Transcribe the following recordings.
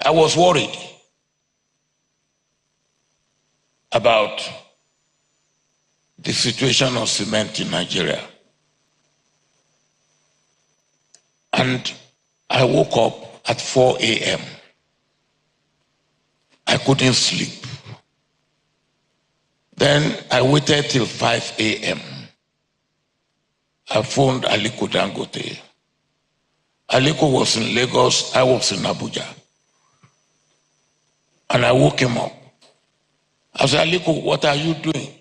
I was worried about the situation of cement in Nigeria. And I woke up at 4 a.m. I couldn't sleep. Then I waited till 5 a.m. I phoned Aliko Dangote. Aliko was in Lagos, I was in Abuja. And I woke him up. I said, Aliko, what are you doing?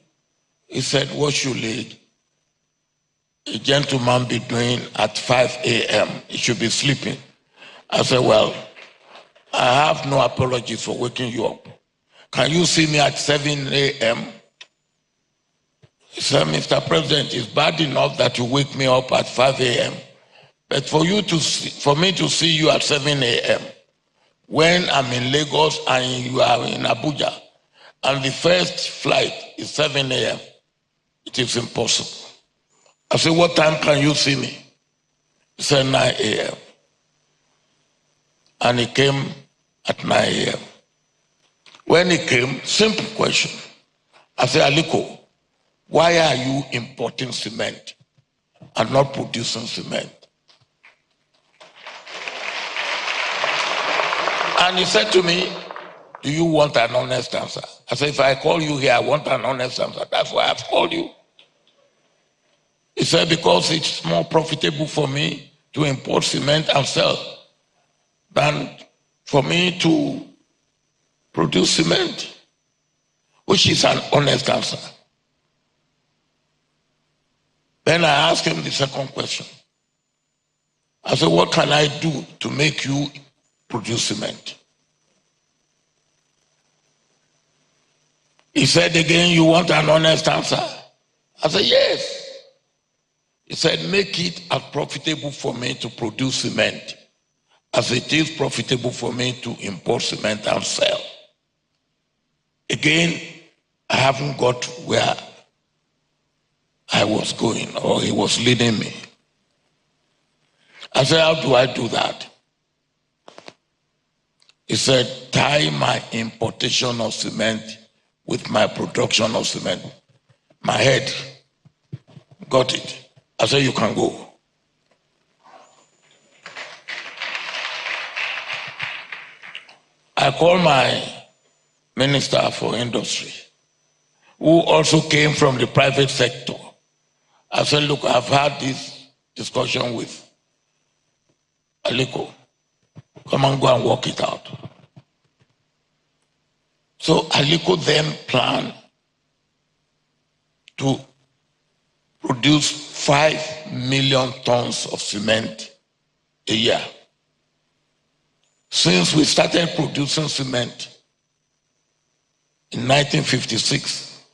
He said, what should a gentleman be doing at 5 a.m.? He should be sleeping. I said, well, I have no apologies for waking you up. Can you see me at 7 a.m.? He said, Mr. President, it's bad enough that you wake me up at 5 a.m., but for me to see you at 7 a.m., when I'm in Lagos and you are in Abuja, and the first flight is 7 a.m., it is impossible. I said, what time can you see me? He said, 9 a.m. And he came at 9 a.m. When he came, simple question. I said, Aliko, why are you importing cement and not producing cement? And he said to me, do you want an honest answer? I said, if I call you here, I want an honest answer. That's why I've called you. He said, because it's more profitable for me to import cement and sell than for me to produce cement, which is an honest answer. Then I asked him the second question. I said, what can I do to make you produce cement? He said again, you want an honest answer? I said, yes. He said, make it as profitable for me to produce cement as it is profitable for me to import cement and sell. Again, I haven't got where I was going, or he was leading me. I said, how do I do that? He said, tie my importation of cement with my production of cement. My head got it. I said, you can go. I called my Minister for Industry, who also came from the private sector. I said, look, I've had this discussion with Aliko. Come and go and work it out. So Aliko then planned to produce 5 million tons of cement a year. Since we started producing cement in 1956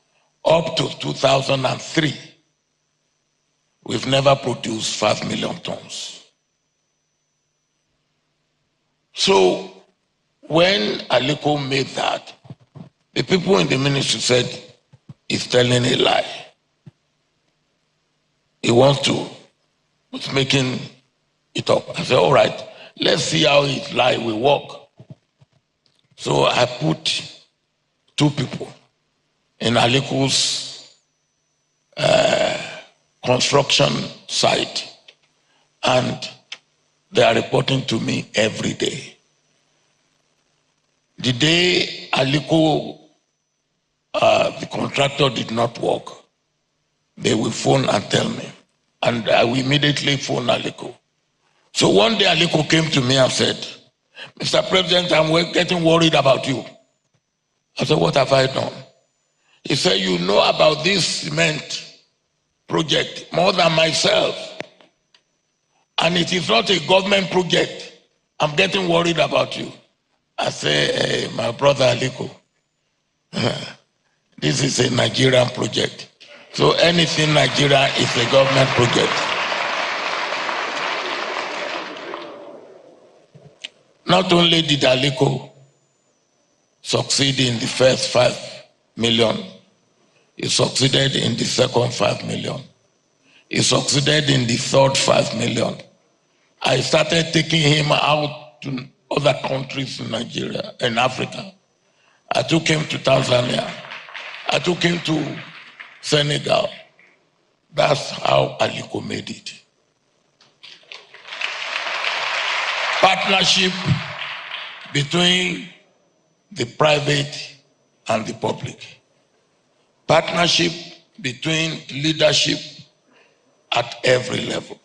up to 2003, we've never produced 5 million tons. So when Aliko made that, the people in the ministry said, he's telling a lie. He wants to, he's making it up. I said, all right, let's see how his lie will work. So I put 2 people in Aliko's construction site, and they are reporting to me every day. The day Aliko, the contractor, did not work, they will phone and tell me. And I will immediately phone Aliko. So one day Aliko came to me and said, Mr. President, I'm getting worried about you. I said, what have I done? He said, you know about this cement project more than myself. And it is not a government project. I'm getting worried about you. I say, hey, my brother Aliko, this is a Nigerian project. So anything Nigeria is a government project. Not only did Aliko succeed in the first 5 million, he succeeded in the second 5 million. He succeeded in the third 5 million. I started taking him out to other countries in Nigeria and Africa. I took him to Tanzania. I took him to Senegal. That's how Aliko made it. Partnership between the private and the public. Partnership between leadership at every level.